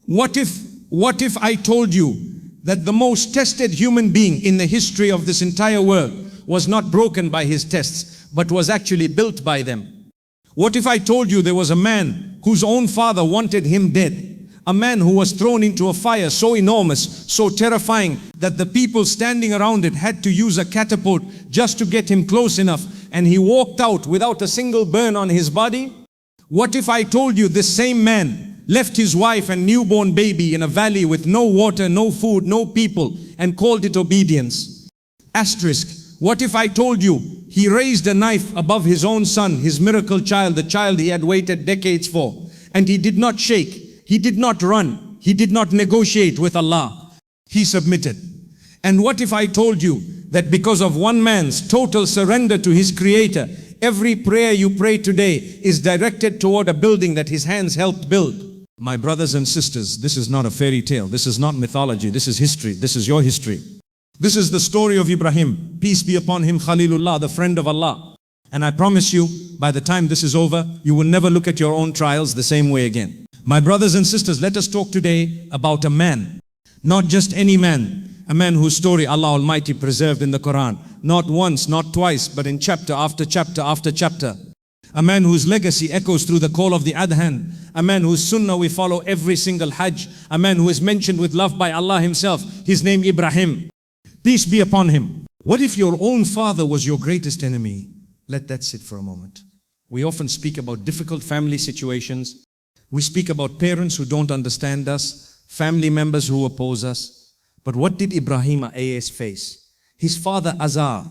What if I told you that the most tested human being in the history of this entire world was not broken by his tests, but was actually built by them? What if I told you there was a man whose own father wanted him dead? A man who was thrown into a fire so enormous, so terrifying, that the people standing around it had to use a catapult just to get him close enough, and he walked out without a single burn on his body? What if I told you this same man left his wife and newborn baby in a valley with no water, no food, no people, and called it obedience? Asterisk. What if I told you he raised a knife above his own son, his miracle child, the child he had waited decades for, and he did not shake, he did not run, he did not negotiate with Allah, he submitted? And what if I told you that because of one man's total surrender to his Creator, every prayer you pray today is directed toward a building that his hands helped build? My brothers and sisters, this is not a fairy tale, this is not mythology, this is history, this is your history. This is the story of Ibrahim, peace be upon him, Khalilullah, the friend of Allah. And I promise you, by the time this is over, you will never look at your own trials the same way again. My brothers and sisters, let us talk today about a man. Not just any man, a man whose story Allah Almighty preserved in the Quran. Not once, not twice, but in chapter after chapter after chapter. A man whose legacy echoes through the call of the Adhan. A man whose sunnah we follow every single Hajj. A man who is mentioned with love by Allah Himself. His name Ibrahim. Peace be upon him. What if your own father was your greatest enemy? Let that sit for a moment. We often speak about difficult family situations. We speak about parents who don't understand us, family members who oppose us. But what did Ibrahim a.s. face? His father Azar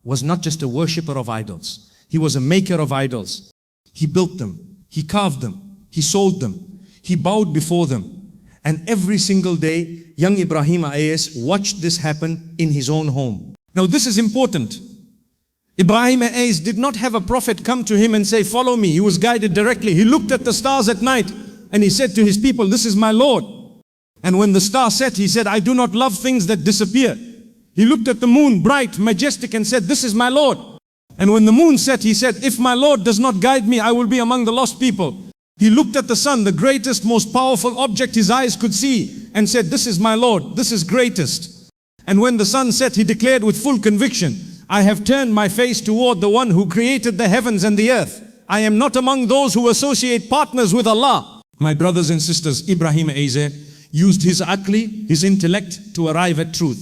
was not just a worshipper of idols. He was a maker of idols. He built them. He carved them. He sold them. He bowed before them. And every single day, young Ibrahim a.s. watched this happen in his own home. Now this is important. Ibrahim a.s. did not have a prophet come to him and say, follow me. He was guided directly. He looked at the stars at night and he said to his people, this is my Lord. And when the star set, he said, I do not love things that disappear. He looked at the moon, bright, majestic, and said, this is my Lord. And when the moon set, he said, if my Lord does not guide me, I will be among the lost people. He looked at the sun, the greatest, most powerful object his eyes could see, and said, this is my Lord, this is greatest. And when the sun set, he declared with full conviction, I have turned my face toward the one who created the heavens and the earth. I am not among those who associate partners with Allah. My brothers and sisters, Ibrahim a.s. used his aqli, his intellect, to arrive at truth.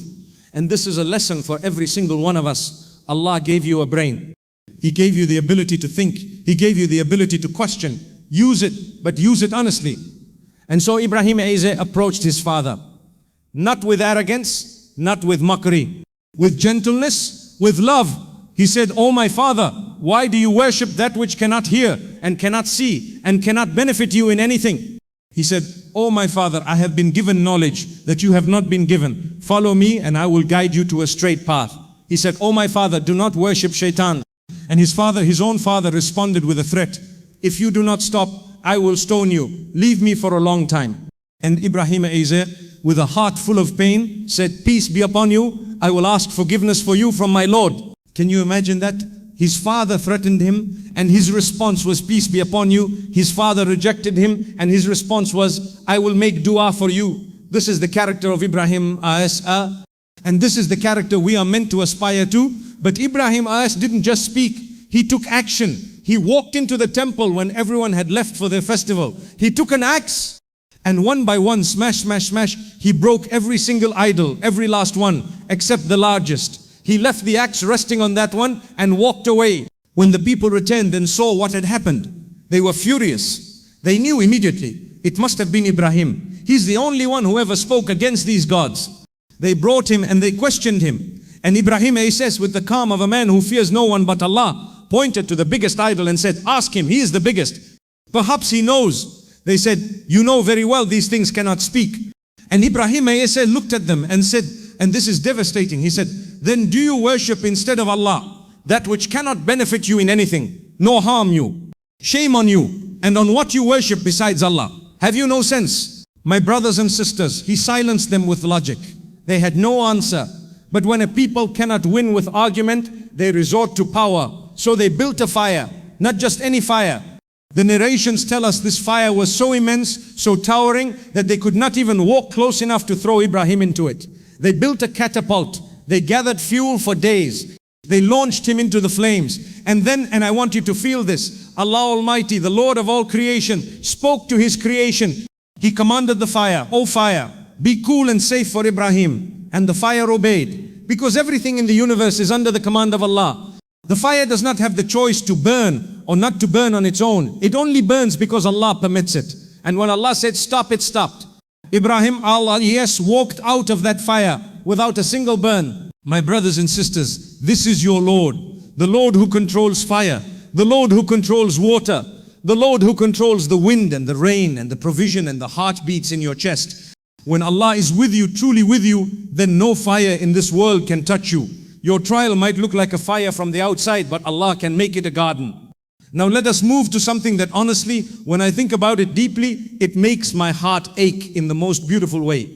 And this is a lesson for every single one of us. Allah gave you a brain. He gave you the ability to think. He gave you the ability to question. Use it, but use it honestly. And so Ibrahim a.s. approached his father, not with arrogance, not with mockery, with gentleness, with love. He said, oh my father, why do you worship that which cannot hear and cannot see and cannot benefit you in anything? He said, oh my father, I have been given knowledge that you have not been given. Follow me and I will guide you to a straight path. He said, oh my father, do not worship shaitan. And his own father responded with a threat. If you do not stop, I will stone you. Leave me for a long time. And Ibrahim a.s. with a heart full of pain said, peace be upon you. I will ask forgiveness for you from my Lord. Can you imagine that? His father threatened him and his response was, peace be upon you. His father rejected him and his response was, I will make dua for you. This is the character of Ibrahim a.s. And this is the character we are meant to aspire to. But Ibrahim a.s. didn't just speak, he took action. He walked into the temple when everyone had left for their festival. He took an axe and one by one, smash, smash, smash, he broke every single idol, every last one, except the largest. He left the axe resting on that one and walked away. When the people returned and saw what had happened, they were furious. They knew immediately, it must have been Ibrahim. He's the only one who ever spoke against these gods. They brought him and they questioned him. And Ibrahim a.s. with the calm of a man who fears no one but Allah, pointed to the biggest idol and said, ask him, he is the biggest. Perhaps he knows. They said, you know very well these things cannot speak. And Ibrahim a.s. looked at them and said, and this is devastating. He said, then do you worship instead of Allah that which cannot benefit you in anything, nor harm you? Shame on you and on what you worship besides Allah. Have you no sense? My brothers and sisters, he silenced them with logic. They had no answer. But when a people cannot win with argument, they resort to power. So they built a fire, not just any fire. The narrations tell us this fire was so immense, so towering, that they could not even walk close enough to throw Ibrahim into it. They built a catapult. They gathered fuel for days. They launched him into the flames. And then, and I want you to feel this, Allah Almighty, the Lord of all creation, spoke to His creation. He commanded the fire, "O fire, be cool and safe for Ibrahim." And the fire obeyed. Because everything in the universe is under the command of Allah. The fire does not have the choice to burn or not to burn on its own. It only burns because Allah permits it. And when Allah said stop, it stopped. Ibrahim, Allah, yes, walked out of that fire without a single burn. My brothers and sisters, this is your Lord. The Lord who controls fire. The Lord who controls water. The Lord who controls the wind and the rain and the provision and the heartbeats in your chest. When Allah is with you, truly with you, then no fire in this world can touch you. Your trial might look like a fire from the outside, but Allah can make it a garden. Now let us move to something that honestly, when I think about it deeply, it makes my heart ache in the most beautiful way.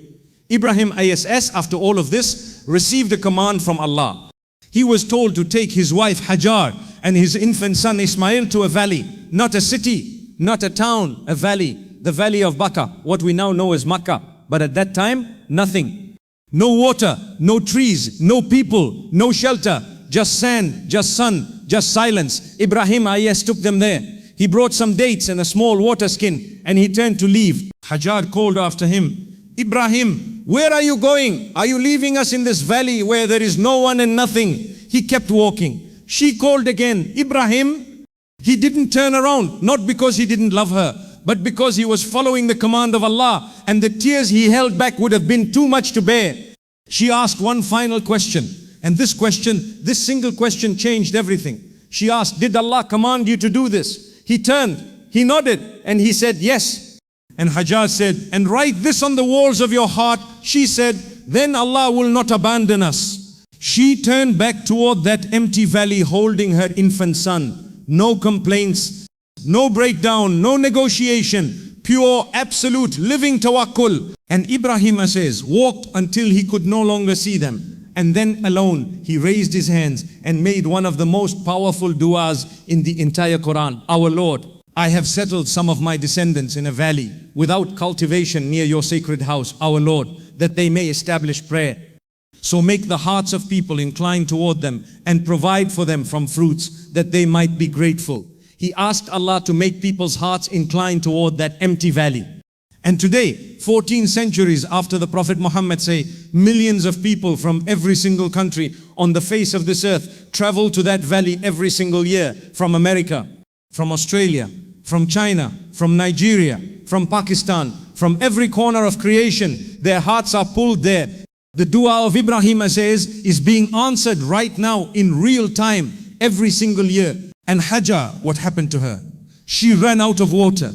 Ibrahim ISS, after all of this, received a command from Allah. He was told to take his wife Hajar and his infant son Ismail to a valley, not a city, not a town, a valley, the valley of Baqa, what we now know as Makkah. But at that time, nothing. No water, no trees, no people, no shelter, just sand, just sun, just silence. Ibrahim IS took them there. He brought some dates and a small water skin and he turned to leave. Hajar called after him, "Ibrahim, where are you going? Are you leaving us in this valley where there is no one and nothing?" He kept walking. She called again, "Ibrahim." He didn't turn around, not because he didn't love her, but because he was following the command of Allah, and the tears he held back would have been too much to bear. She asked one final question, and this single question changed everything. She asked, "Did Allah command you to do this?" He turned, he nodded, and he said, "Yes." And Hajar said, "And write this on the walls of your heart." She said, "Then Allah will not abandon us." She turned back toward that empty valley holding her infant son. No complaints, no breakdown, no negotiation, pure, absolute, living tawakkul. And Ibrahim says, walked until he could no longer see them. And then alone, he raised his hands and made one of the most powerful du'as in the entire Quran. "Our Lord, I have settled some of my descendants in a valley without cultivation near your sacred house, our Lord, that they may establish prayer. So make the hearts of people incline toward them and provide for them from fruits that they might be grateful." He asked Allah to make people's hearts incline toward that empty valley. And today, 14 centuries after the Prophet Muhammad say, millions of people from every single country on the face of this earth travel to that valley every single year, from America, from Australia, from China, from Nigeria, from Pakistan, from every corner of creation. Their hearts are pulled there. The dua of Ibrahim says is being answered right now in real time every single year. And Hajar, what happened to her? She ran out of water.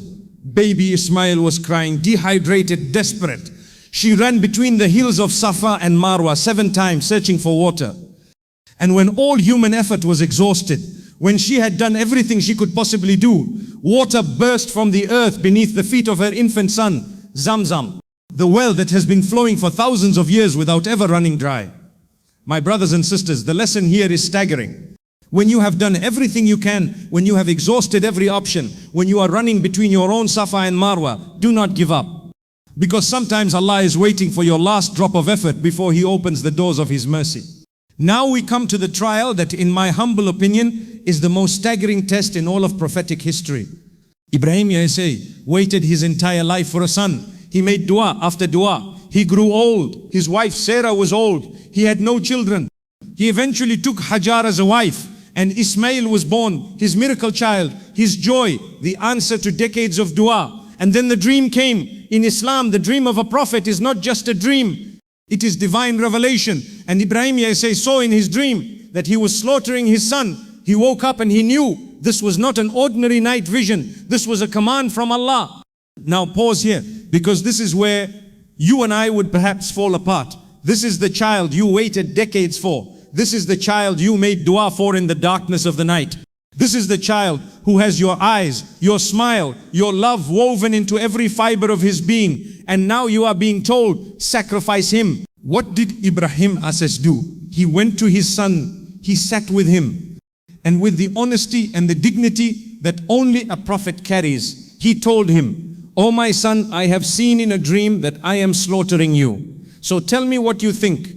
Baby Ismail was crying, dehydrated, desperate. She ran between the hills of Safa and Marwa 7 times searching for water. And when all human effort was exhausted, when she had done everything she could possibly do, water burst from the earth beneath the feet of her infant son, Zamzam, the well that has been flowing for thousands of years without ever running dry. My brothers and sisters, the lesson here is staggering. When you have done everything you can, when you have exhausted every option, when you are running between your own Safa and Marwa, do not give up. Because sometimes Allah is waiting for your last drop of effort before He opens the doors of His mercy. Now we come to the trial that, in my humble opinion, is the most staggering test in all of prophetic history. Ibrahim waited his entire life for a son. He made dua after dua. He grew old. His wife Sarah was old. He had no children. He eventually took Hajar as a wife. And Ismail was born, his miracle child, his joy, the answer to decades of dua. And then the dream came. In Islam, the dream of a prophet is not just a dream. It is divine revelation. And Ibrahim saw in his dream that he was slaughtering his son. He woke up and he knew this was not an ordinary night vision. This was a command from Allah. Now pause here, because this is where you and I would perhaps fall apart. This is the child you waited decades for. This is the child you made dua for in the darkness of the night. This is the child who has your eyes, your smile, your love woven into every fiber of his being. And now you are being told, sacrifice him. What did Ibrahim do? He went to his son, he sat with him. And with the honesty and the dignity that only a prophet carries, he told him, "O my son, I have seen in a dream that I am slaughtering you. So tell me what you think."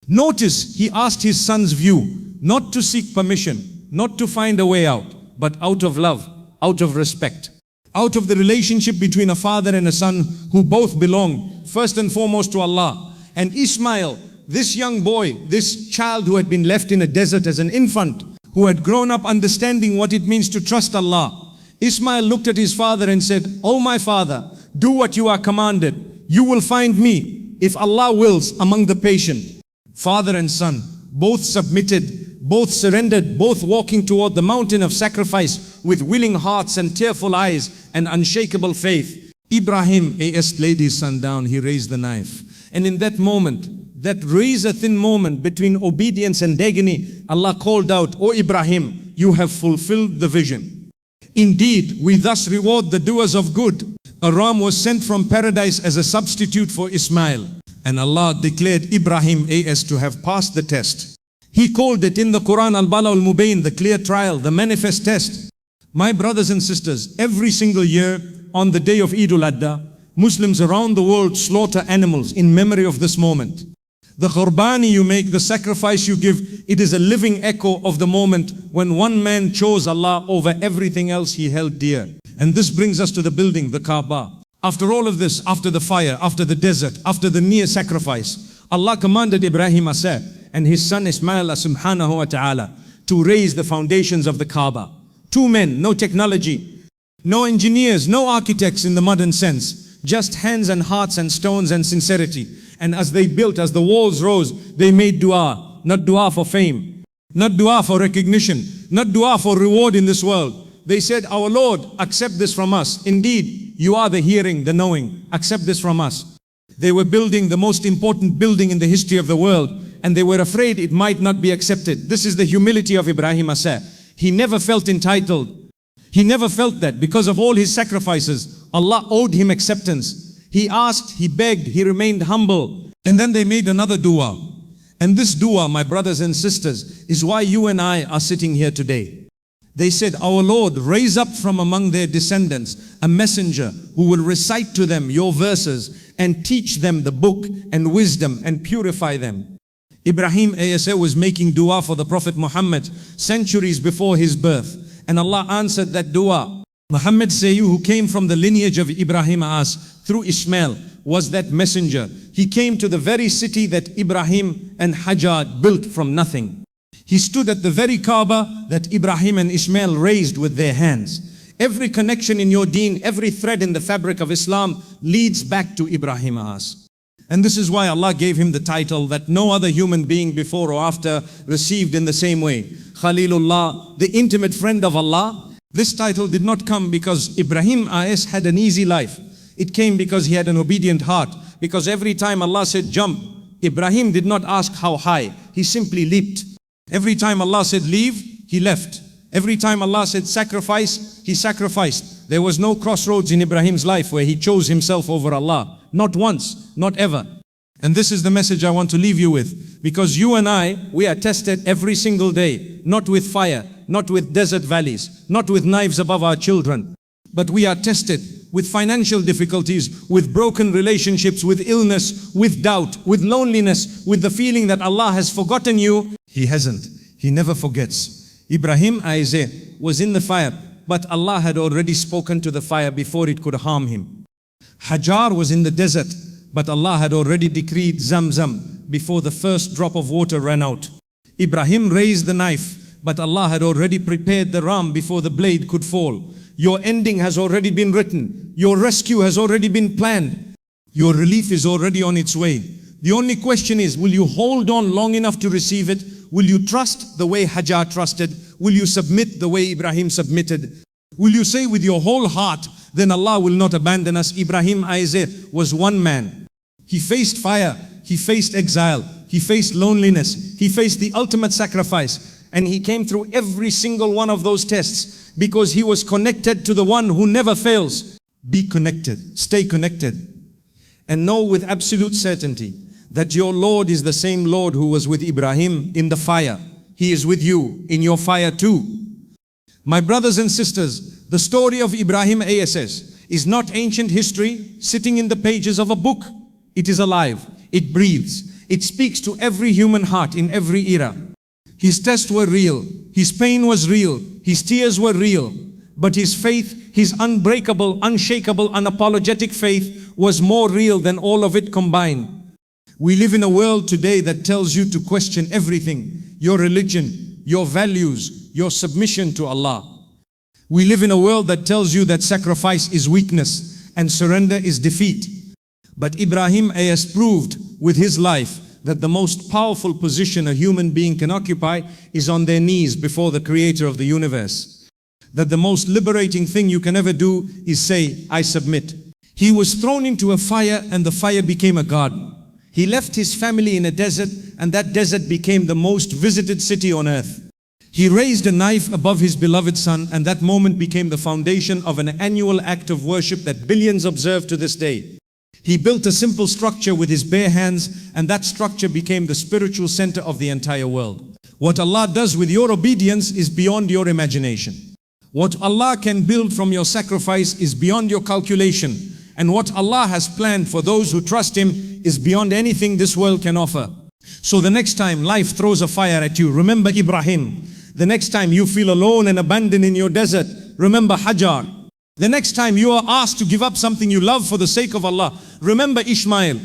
Notice he asked his son's view, not to seek permission, not to find a way out, but out of love, out of respect, out of the relationship between a father and a son who both belong first and foremost to Allah. And Ismail, this young boy, this child who had been left in a desert as an infant, who had grown up understanding what it means to trust Allah. Ismail looked at his father and said, "O my father, do what you are commanded. You will find me, if Allah wills, among the patient." Father and son, both submitted, both surrendered, both walking toward the mountain of sacrifice with willing hearts and tearful eyes and unshakable faith. Ibrahim laid his son down, he raised the knife. And in that moment, that razor-thin moment between obedience and agony, Allah called out, "O Ibrahim, you have fulfilled the vision. Indeed, we thus reward the doers of good." A ram was sent from paradise as a substitute for Ismail. And Allah declared Ibrahim to have passed the test. He called it in the Quran al-Bala al-Mubain, the clear trial, the manifest test. My brothers and sisters, every single year on the day of al-Adha, Muslims around the world slaughter animals in memory of this moment. The qurbani you make, the sacrifice you give, it is a living echo of the moment when one man chose Allah over everything else he held dear. And this brings us to the building, the Kaaba. After all of this, after the fire, after the desert, after the near sacrifice, Allah commanded Ibrahim and his son Ismail subhanahu wa ta'ala to raise the foundations of the Kaaba. Two men, no technology, no engineers, no architects in the modern sense, just hands and hearts and stones and sincerity. And as they built, as the walls rose, they made dua. Not dua for fame, not dua for recognition, not dua for reward in this world. They said, "Our Lord, accept this from us. Indeed, you are the hearing, the knowing. Accept this from us." They were building the most important building in the history of the world, and they were afraid it might not be accepted. This is the humility of Ibrahim. He never felt entitled. He never felt that because of all his sacrifices, Allah owed him acceptance. He asked, he begged, he remained humble. And then they made another dua. And this dua, my brothers and sisters, is why you and I are sitting here today. They said, "Our Lord, raise up from among their descendants a messenger who will recite to them your verses and teach them the book and wisdom and purify them." Ibrahim was making dua for the Prophet Muhammad centuries before his birth. And Allah answered that dua. Muhammad Sayyid, who came from the lineage of Ibrahim through Ismail, was that messenger. He came to the very city that Ibrahim and Hajar built from nothing. He stood at the very Kaaba that Ibrahim and Ismail raised with their hands. Every connection in your deen, every thread in the fabric of Islam leads back to Ibrahim. And this is why Allah gave him the title that no other human being before or after received in the same way. Khalilullah, the intimate friend of Allah. This title did not come because Ibrahim had an easy life. It came because he had an obedient heart. Because every time Allah said jump, Ibrahim did not ask how high. He simply leaped. Every time Allah said leave, he left. Every time Allah said sacrifice, he sacrificed. There was no crossroads in Ibrahim's life where he chose himself over Allah. Not once, not ever. And this is the message I want to leave you with. Because you and I, we are tested every single day. Not with fire, not with desert valleys, not with knives above our children. But we are tested with financial difficulties, with broken relationships, with illness, with doubt, with loneliness, with the feeling that Allah has forgotten you. He hasn't. He never forgets. Ibrahim was in the fire, but Allah had already spoken to the fire before it could harm him. Hajar was in the desert, but Allah had already decreed Zamzam before the first drop of water ran out. Ibrahim raised the knife, but Allah had already prepared the ram before the blade could fall. Your ending has already been written. Your rescue has already been planned. Your relief is already on its way. The only question is, will you hold on long enough to receive it? Will you trust the way Hajar trusted? Will you submit the way Ibrahim submitted? Will you say with your whole heart, then Allah will not abandon us? Ibrahim was one man. He faced fire, he faced exile, he faced loneliness, he faced the ultimate sacrifice. And he came through every single one of those tests because he was connected to the one who never fails. Be connected, stay connected. And know with absolute certainty that your Lord is the same Lord who was with Ibrahim in the fire. He is with you in your fire too. My brothers and sisters, the story of Ibrahim ASS is not ancient history sitting in the pages of a book. It is alive. It breathes. It speaks to every human heart in every era. His tests were real. His pain was real. His tears were real. But his faith, his unbreakable, unshakable, unapologetic faith was more real than all of it combined. We live in a world today that tells you to question everything, your religion, your values, your submission to Allah. We live in a world that tells you that sacrifice is weakness and surrender is defeat. But Ibrahim AS proved with his life that the most powerful position a human being can occupy is on their knees before the Creator of the universe. That the most liberating thing you can ever do is say, I submit. He was thrown into a fire and the fire became a garden. He left his family in a desert and that desert became the most visited city on earth. He raised a knife above his beloved son and that moment became the foundation of an annual act of worship that billions observe to this day. He built a simple structure with his bare hands and that structure became the spiritual center of the entire world. What Allah does with your obedience is beyond your imagination. What Allah can build from your sacrifice is beyond your calculation. And what Allah has planned for those who trust Him is beyond anything this world can offer. So the next time life throws a fire at you, remember Ibrahim. The next time you feel alone and abandoned in your desert, remember Hajar. The next time you are asked to give up something you love for the sake of Allah, remember Ismail.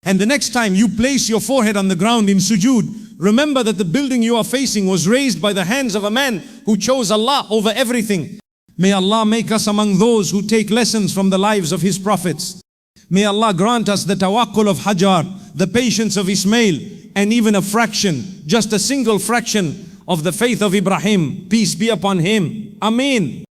And the next time you place your forehead on the ground in sujood, remember that the building you are facing was raised by the hands of a man who chose Allah over everything. May Allah make us among those who take lessons from the lives of His prophets. May Allah grant us the tawakkul of Hajar, the patience of Ismail, and even a fraction, just a single fraction of the faith of Ibrahim. Peace be upon him. Ameen.